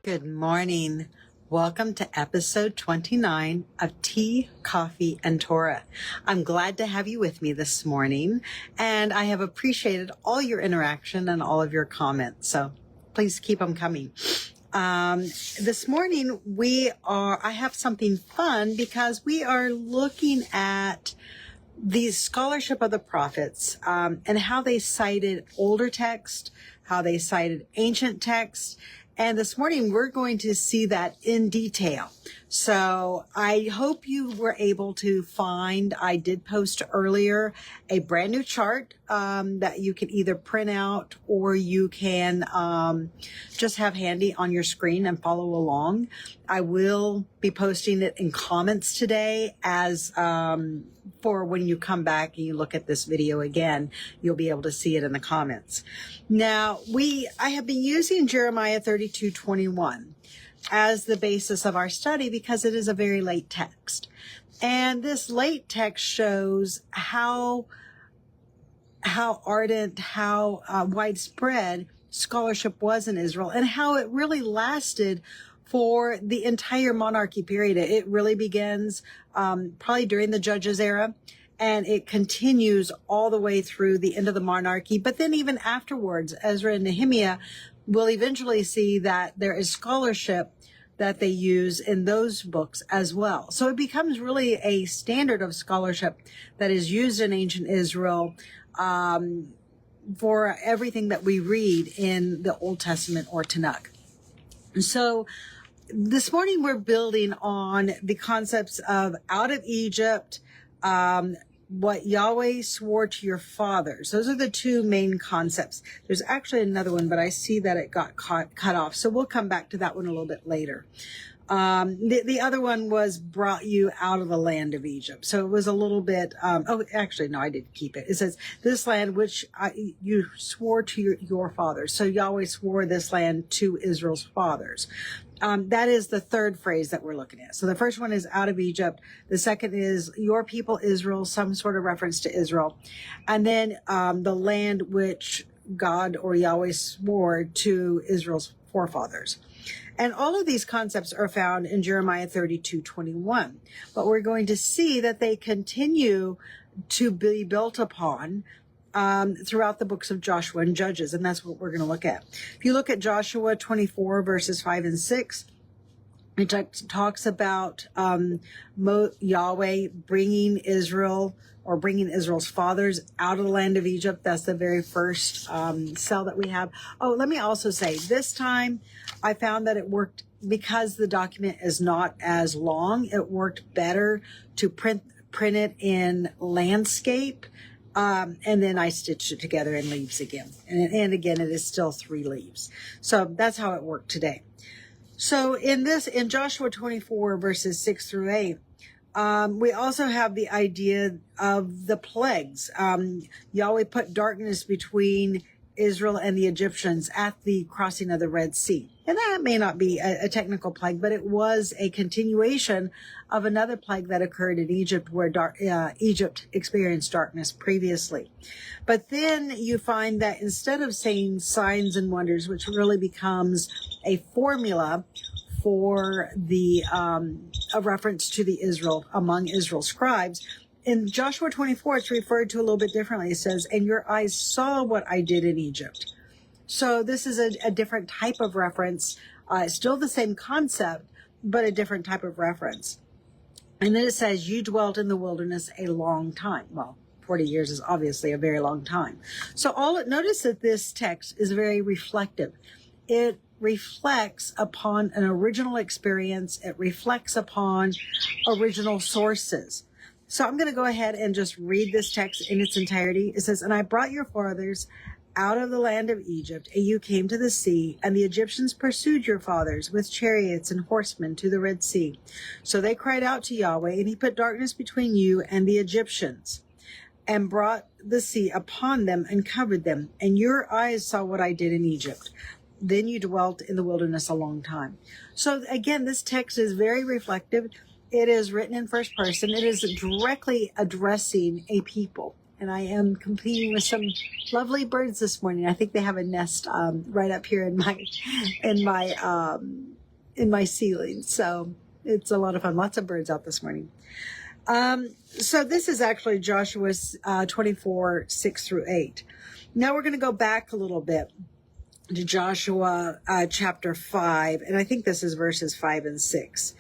Good morning. Welcome to episode 29 of Tea, Coffee, and Torah. I'm glad to have you with me this morning, and I have appreciated all your interaction and all of your comments, so please keep them coming. This morning I have something fun because we are looking at the scholarship of the prophets and how they cited older text, how they cited ancient text. And this morning, we're going to see that in detail. So I hope you were able to find, I did post earlier, a brand new chart that you can either print out or you can just have handy on your screen and follow along. I will be posting it in comments today as for when you come back and you look at this video again, you'll be able to see it in the comments. Now, I have been using Jeremiah 32:21 as the basis of our study because it is a very late text. And this late text shows how ardent, how widespread scholarship was in Israel and how it really lasted for the entire monarchy period. It really begins probably during the Judges era, and it continues all the way through the end of the monarchy. But then even afterwards, Ezra and Nehemiah will eventually see that there is scholarship that they use in those books as well. So it becomes really a standard of scholarship that is used in ancient Israel for everything that we read in the Old Testament or Tanakh. So this morning we're building on the concepts of out of Egypt, what Yahweh swore to your fathers. Those are the two main concepts. There's actually another one, but I see that it got cut off. So we'll come back to that one a little bit later. The other one was brought you out of the land of Egypt. So it was a little bit, actually, no, I did keep it. It says, this land which you swore to your fathers. So Yahweh swore this land to Israel's fathers. That is the third phrase that we're looking at. So the first one is out of Egypt. The second is your people Israel, some sort of reference to Israel. And then the land which God or Yahweh swore to Israel's forefathers. And all of these concepts are found in Jeremiah 32:21. But we're going to see that they continue to be built upon throughout the books of Joshua and Judges, and that's what we're going to look at. If you look at Joshua 24, verses 5 and 6, it talks about Yahweh bringing Israel or bringing Israel's fathers out of the land of Egypt. That's the very first cell that we have. Oh, let me also say, this time I found that it worked because the document is not as long. It worked better to print it in landscape. And then I stitched it together in leaves again. And again, it is still 3 leaves. So that's how it worked today. So in Joshua 24, verses 6 through 8, we also have the idea of the plagues. Yahweh put darkness between Israel and the Egyptians at the crossing of the Red Sea. And that may not be a technical plague, but it was a continuation of another plague that occurred in Egypt where Egypt experienced darkness previously. But then you find that instead of saying signs and wonders, which really becomes a formula for a reference to the Israel among Israel's scribes, in Joshua 24, it's referred to a little bit differently. It says, and your eyes saw what I did in Egypt. So this is a different type of reference, still the same concept, but a different type of reference. And then it says, you dwelt in the wilderness a long time. Well, 40 years is obviously a very long time. So notice that this text is very reflective. It reflects upon an original experience. It reflects upon original sources. So I'm going to go ahead and just read this text in its entirety. It says, and I brought your fathers out of the land of Egypt, and you came to the sea, and the Egyptians pursued your fathers with chariots and horsemen to the Red Sea. So they cried out to Yahweh, and he put darkness between you and the Egyptians, and brought the sea upon them and covered them. And your eyes saw what I did in Egypt. Then you dwelt in the wilderness a long time. So again, this text is very reflective. It is written in first person. It is directly addressing a people. And I am competing with some lovely birds this morning. I think they have a nest right up here in my in my ceiling. So it's a lot of fun. Lots of birds out this morning. So this is actually Joshua 24, 6 through 8. Now we're going to go back a little bit to Joshua chapter 5, and I think this is verses 5 and 6.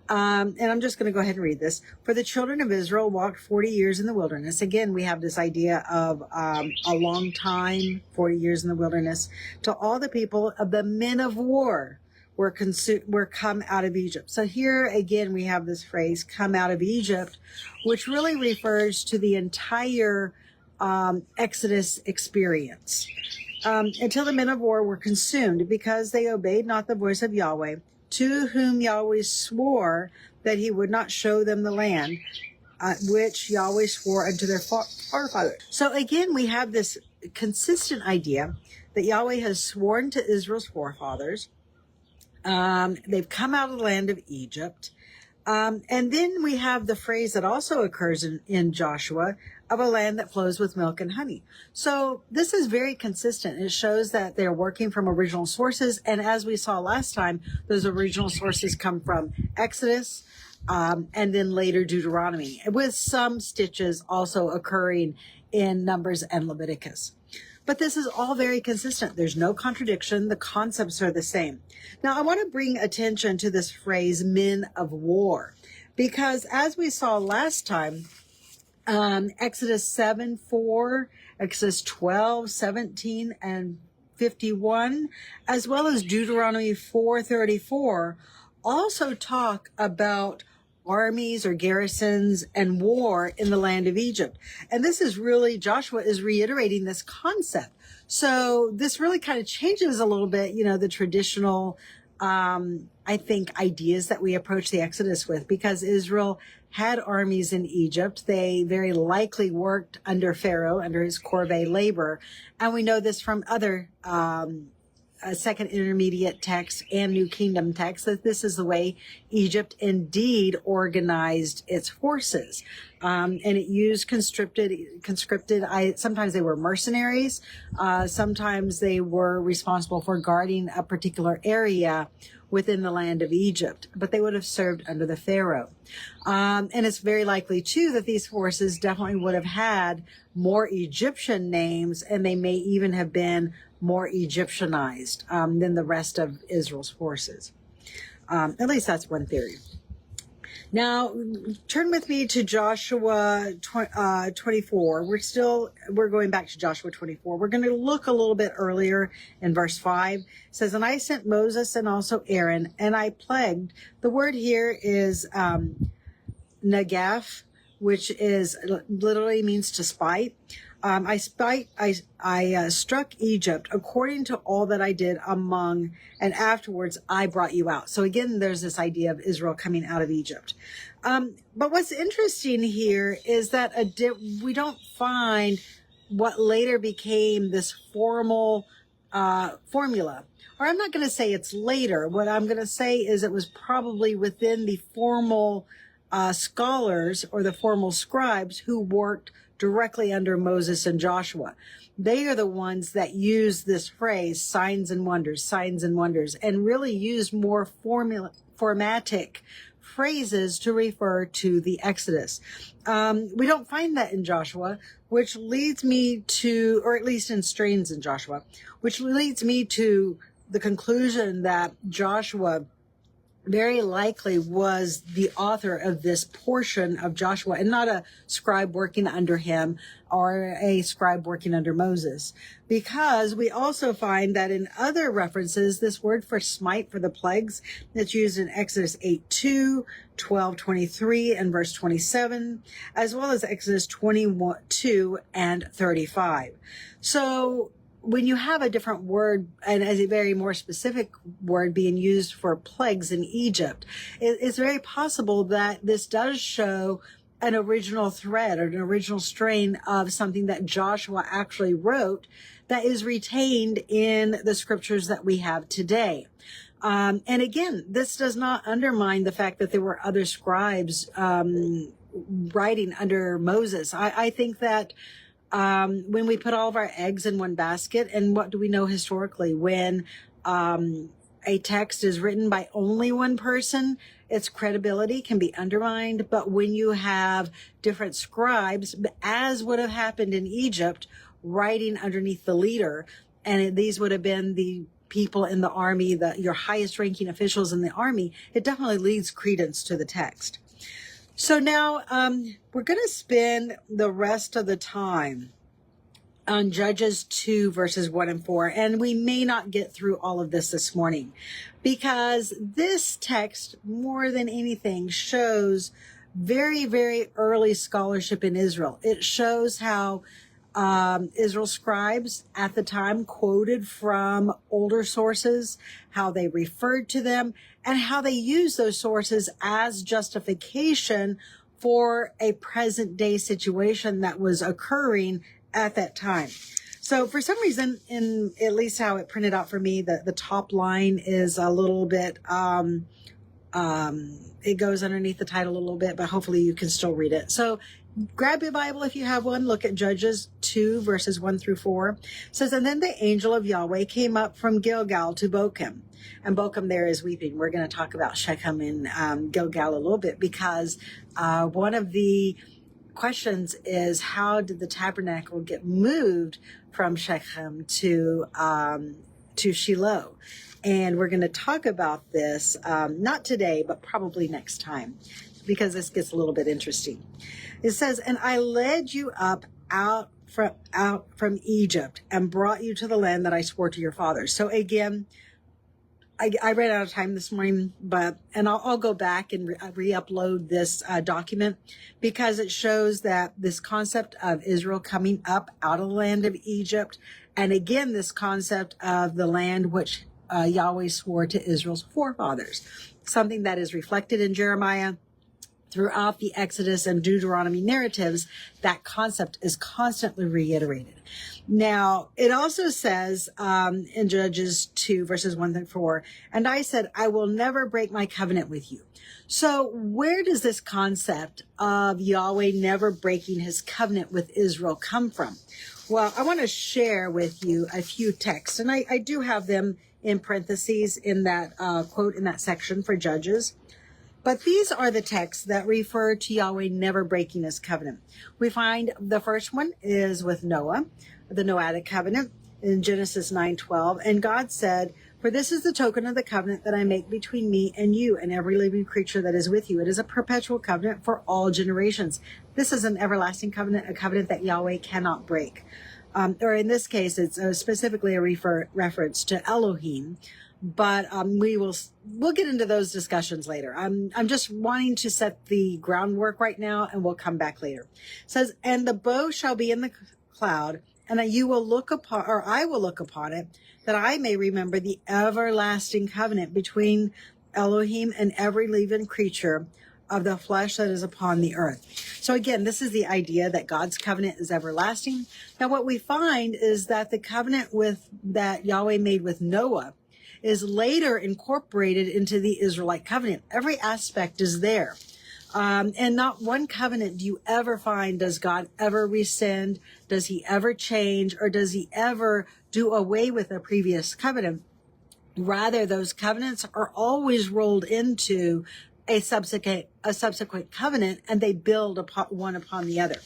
And I'm just going to go ahead and read this. For the children of Israel walked 40 years in the wilderness. Again, we have this idea of a long time, 40 years in the wilderness, to all the people of the men of war were come out of Egypt. So here again, we have this phrase, come out of Egypt, which really refers to the entire Exodus experience. Until the men of war were consumed because they obeyed not the voice of Yahweh, to whom Yahweh swore that he would not show them the land, which Yahweh swore unto their forefathers. So again, we have this consistent idea that Yahweh has sworn to Israel's forefathers. They've come out of the land of Egypt. And then we have the phrase that also occurs in Joshua of a land that flows with milk and honey. So this is very consistent. It shows that they're working from original sources. And as we saw last time, those original sources come from Exodus, and then later Deuteronomy, with some stitches also occurring in Numbers and Leviticus. But this is all very consistent. There's no contradiction. The concepts are the same. Now, I want to bring attention to this phrase, men of war, because as we saw last time, Exodus 7:4, Exodus 12:17 and 51, as well as Deuteronomy 4:34, also talk about armies or garrisons and war in the land of Egypt. And this is really, Joshua is reiterating this concept. So this really kind of changes a little bit, the traditional, I think, ideas that we approach the Exodus with, because Israel had armies in Egypt. They very likely worked under Pharaoh, under his corvée labor. And we know this from other, Second Intermediate texts and New Kingdom texts, that this is the way Egypt indeed organized its forces. And it used conscripted, sometimes they were mercenaries, sometimes they were responsible for guarding a particular area within the land of Egypt, but they would have served under the Pharaoh. And it's very likely too that these forces definitely would have had more Egyptian names, and they may even have been more Egyptianized than the rest of Israel's forces. At least that's one theory. Now, turn with me to Joshua 24. We're going back to Joshua 24. We're going to look a little bit earlier in verse 5. It says, and I sent Moses and also Aaron, and I plagued. The word here is nagaf, which is literally means to spite. I struck Egypt according to all that I did among, and afterwards I brought you out. So again, there's this idea of Israel coming out of Egypt. But what's interesting here is that we don't find what later became this formal formula. Or I'm not going to say it's later. What I'm going to say is it was probably within the formal scholars or the formal scribes who worked directly under Moses and Joshua. They are the ones that use this phrase, signs and wonders, and really used more formatic phrases to refer to the Exodus. We don't find that in Joshua, which leads me to, or at least in strains in Joshua, which leads me to the conclusion that Joshua very likely was the author of this portion of Joshua, and not a scribe working under him or a scribe working under Moses. Because we also find that in other references, this word for smite, for the plagues, that's used in Exodus 8:2, 12:23, and verse 27, as well as Exodus 21:2 and 35. So when you have a different word, and as a very more specific word being used for plagues in Egypt, it's very possible that this does show an original thread or an original strain of something that Joshua actually wrote that is retained in the scriptures that we have today. And again, this does not undermine the fact that there were other scribes writing under Moses. I think that when we put all of our eggs in one basket, and what do we know historically? When a text is written by only one person, its credibility can be undermined. But when you have different scribes, as would have happened in Egypt, writing underneath the leader, and these would have been the people in the army, your highest ranking officials in the army, it definitely leads credence to the text. So now we're going to spend the rest of the time on Judges 2 verses 1 and 4. And we may not get through all of this morning, because this text, more than anything, shows very, very early scholarship in Israel. It shows how Israel scribes at the time quoted from older sources, how they referred to them, and how they used those sources as justification for a present day situation that was occurring at that time. So for some reason, in at least how it printed out for me, the top line is a little bit, it goes underneath the title a little bit, but hopefully you can still read it. So grab your Bible if you have one. Look at Judges 2 verses 1 through 4. It says, and then the angel of Yahweh came up from Gilgal to Bochim. And Bochim there is weeping. We're going to talk about Shechem and Gilgal a little bit, because one of the questions is, how did the tabernacle get moved from Shechem to Shiloh? And we're going to talk about this, not today, but probably next time, because this gets a little bit interesting. It says, and I led you out from Egypt and brought you to the land that I swore to your fathers. So again, I ran out of time this morning, and I'll go back and re-upload this document, because it shows that this concept of Israel coming up out of the land of Egypt, and again, this concept of the land which Yahweh swore to Israel's forefathers, something that is reflected in Jeremiah. Throughout the Exodus and Deuteronomy narratives, that concept is constantly reiterated. Now, it also says in Judges 2, verses 1 through 4, and I said, I will never break my covenant with you. So where does this concept of Yahweh never breaking his covenant with Israel come from? Well, I want to share with you a few texts, and I do have them in parentheses in that quote in that section for Judges. But these are the texts that refer to Yahweh never breaking his covenant. We find the first one is with Noah, the Noahic covenant in Genesis 9:12. And God said, for this is the token of the covenant that I make between me and you and every living creature that is with you. It is a perpetual covenant for all generations. This is an everlasting covenant, a covenant that Yahweh cannot break. Or in this case, it's specifically a reference to Elohim. But we'll get into those discussions later. I'm just wanting to set the groundwork right now, and we'll come back later. It says, and the bow shall be in the cloud, and you will look upon, or I will look upon it, that I may remember the everlasting covenant between Elohim and every living creature of the flesh that is upon the earth. So again, this is the idea that God's covenant is everlasting. Now, what we find is that the covenant that Yahweh made with Noah is later incorporated into the Israelite covenant. Every aspect is there. And not one covenant do you ever find, does God ever rescind? Does he ever change? Or does he ever do away with a previous covenant? Rather, those covenants are always rolled into a subsequent covenant, and they build one upon the other.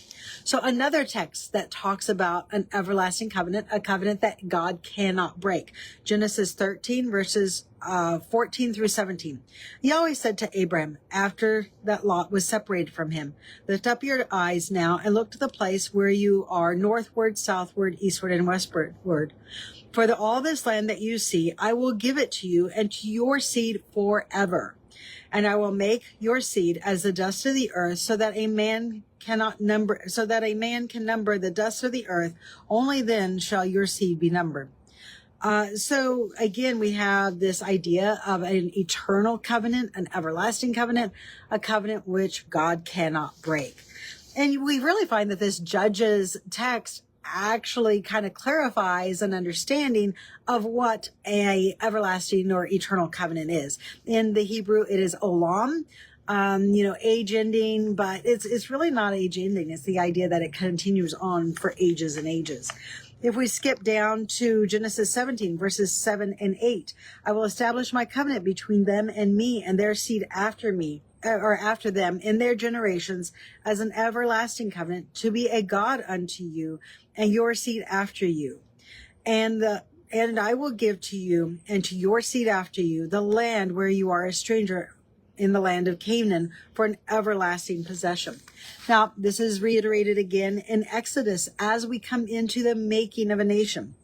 So another text that talks about an everlasting covenant, a covenant that God cannot break. Genesis 13 verses 14 through 17. Yahweh said to Abram, after that Lot was separated from him, lift up your eyes now and look to the place where you are, northward, southward, eastward, and westward. For all this land that you see, I will give it to you and to your seed forever. And I will make your seed as the dust of the earth, so that a man can number the dust of the earth. Only then shall your seed be numbered. So again, we have this idea of an eternal covenant, an everlasting covenant, a covenant which God cannot break. And we really find that this Judges text actually kind of clarifies an understanding of what a everlasting or eternal covenant is. In the Hebrew, it is olam, age ending, but it's really not age ending. It's the idea that it continues on for ages and ages. If we skip down to Genesis 17, verses 7 and 8, I will establish my covenant between them and me and their seed after me, or after them in their generations, as an everlasting covenant, to be a God unto you and your seed after you. And I will give to you and to your seed after you the land where you are a stranger in the land of Canaan for an everlasting possession. Now, this is reiterated again in Exodus as we come into the making of a nation.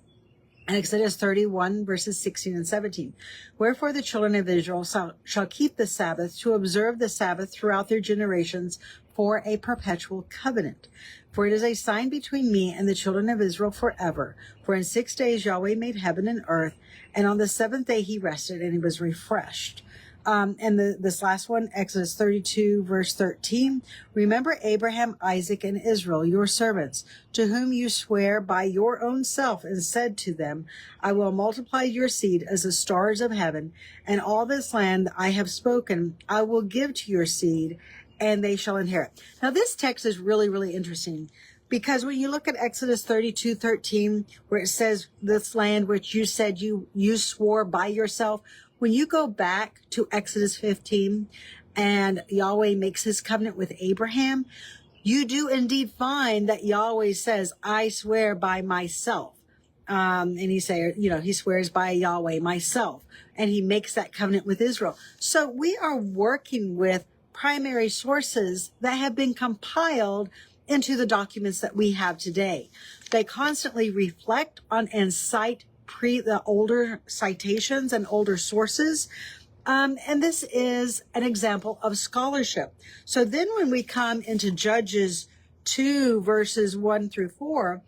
Exodus 31, verses 16 and 17. Wherefore the children of Israel shall keep the Sabbath, to observe the Sabbath throughout their generations, for a perpetual covenant. For it is a sign between me and the children of Israel forever. For in 6 days Yahweh made heaven and earth, and on the seventh day he rested, and he was refreshed. And this last one, Exodus 32, verse 13. Remember Abraham, Isaac, and Israel, your servants, to whom you swear by your own self, and said to them, I will multiply your seed as the stars of heaven, and all this land I have spoken I will give to your seed, and they shall inherit. Now, this text is really, really interesting, because when you look at Exodus 32:13, where it says, this land which you said you swore by yourself, when you go back to Exodus 15 and Yahweh makes his covenant with Abraham, you do indeed find that Yahweh says, I swear by myself. And he swears by Yahweh, myself. And he makes that covenant with Israel. So we are working with primary sources that have been compiled into the documents that we have today. They constantly reflect on and cite the older citations and older sources. And this is an example of scholarship. So then when we come into Judges 2, verses 1 through 4,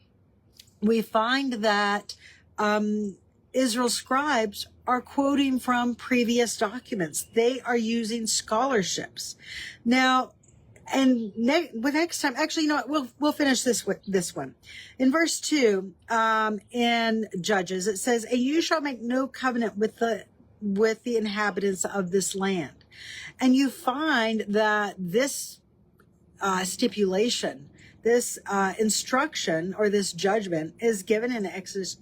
we find that Israel's scribes are quoting from previous documents. They are using scholarships. Now, and next time, actually, you know what, we'll finish this with this one. In verse 2, in Judges, it says, and you shall make no covenant with the inhabitants of this land. And you find that this stipulation, this instruction, or this judgment, is given in Exodus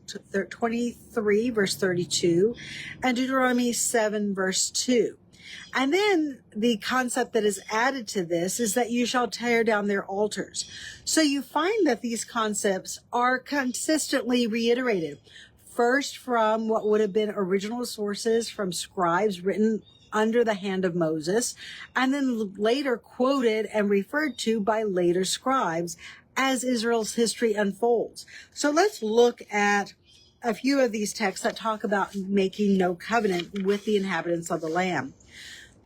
23, verse 32, and Deuteronomy 7, verse 2. And then the concept that is added to this is that you shall tear down their altars. So you find that these concepts are consistently reiterated. First, from what would have been original sources from scribes written under the hand of Moses, and then later quoted and referred to by later scribes as Israel's history unfolds. So let's look at a few of these texts that talk about making no covenant with the inhabitants of the land.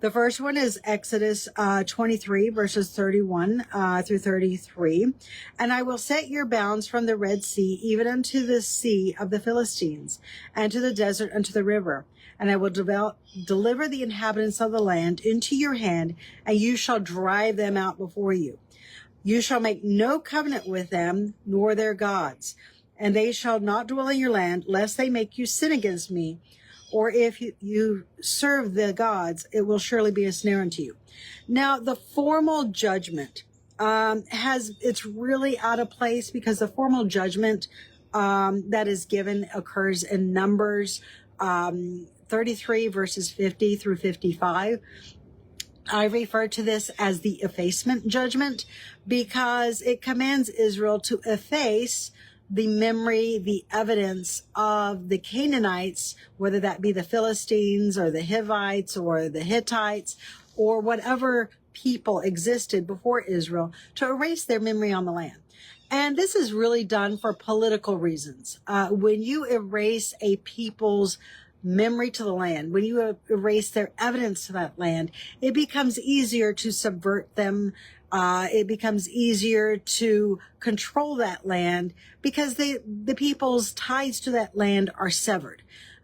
The first one is Exodus 23, verses 31 through 33. And I will set your bounds from the Red Sea, even unto the sea of the Philistines, and to the desert unto the river. And I will deliver the inhabitants of the land into your hand, and you shall drive them out before you. You shall make no covenant with them, nor their gods. And they shall not dwell in your land, lest they make you sin against me. Or if you serve the gods, it will surely be a snare unto you. Now, the formal judgment it's really out of place, because the formal judgment that is given occurs in Numbers 33, verses 50 through 55. I refer to this as the effacement judgment, because it commands Israel to efface the memory, the evidence of the Canaanites, whether that be the Philistines or the Hivites or the Hittites or whatever people existed before Israel, to erase their memory on the land. And this is really done for political reasons. When you erase a people's memory to the land, when you erase their evidence to that land, it becomes easier to subvert them. It becomes easier to control that land, because the people's ties to that land are severed.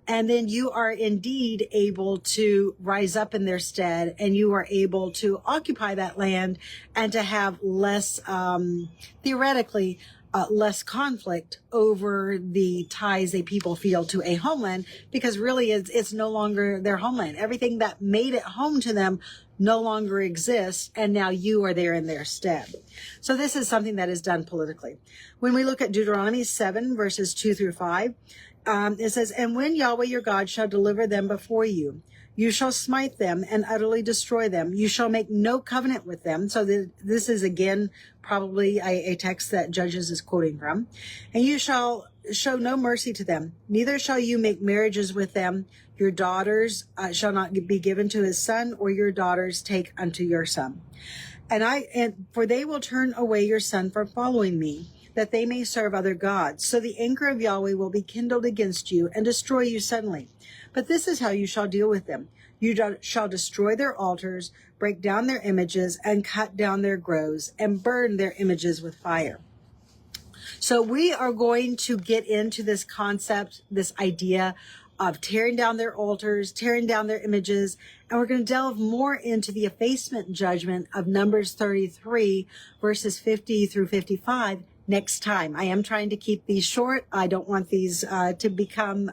And then you are indeed able to rise up in their stead, and you are able to occupy that land and to have less, theoretically, less conflict over the ties that people feel to a homeland, because really it's no longer their homeland. Everything that made it home to them no longer exists, and now you are there in their stead. So this is something that is done politically. When we look at Deuteronomy 7 verses 2 through 5, it says, "And when Yahweh your God shall deliver them before you, you shall smite them and utterly destroy them. You shall make no covenant with them." So this is again probably a text that Judges is quoting from. "And you shall show no mercy to them. Neither shall you make marriages with them. Your daughters shall not be given to his son, or your daughters take unto your son. And for they will turn away your son from following me, that they may serve other gods. So the anger of Yahweh will be kindled against you and destroy you suddenly. But this is how you shall deal with them. You shall destroy their altars, break down their images, and cut down their groves, and burn their images with fire." So we are going to get into this concept, this idea of tearing down their altars, tearing down their images, and we're going to delve more into the effacement judgment of Numbers 33, verses 50 through 55 next time. I am trying to keep these short. I don't want these to become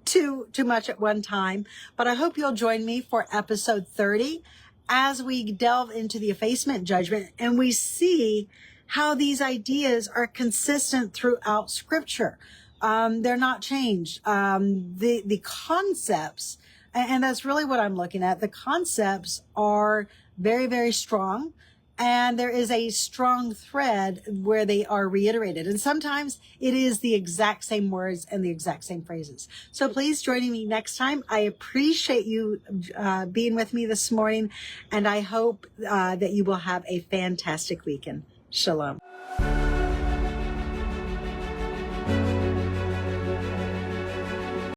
too much at one time, but I hope you'll join me for episode 30 as we delve into the effacement judgment and we see how these ideas are consistent throughout Scripture. They're not changed. The concepts, and that's really what I'm looking at, the concepts are very, very strong. And there is a strong thread where they are reiterated. And sometimes it is the exact same words and the exact same phrases. So please join me next time. I appreciate you being with me this morning. And I hope that you will have a fantastic weekend. Shalom.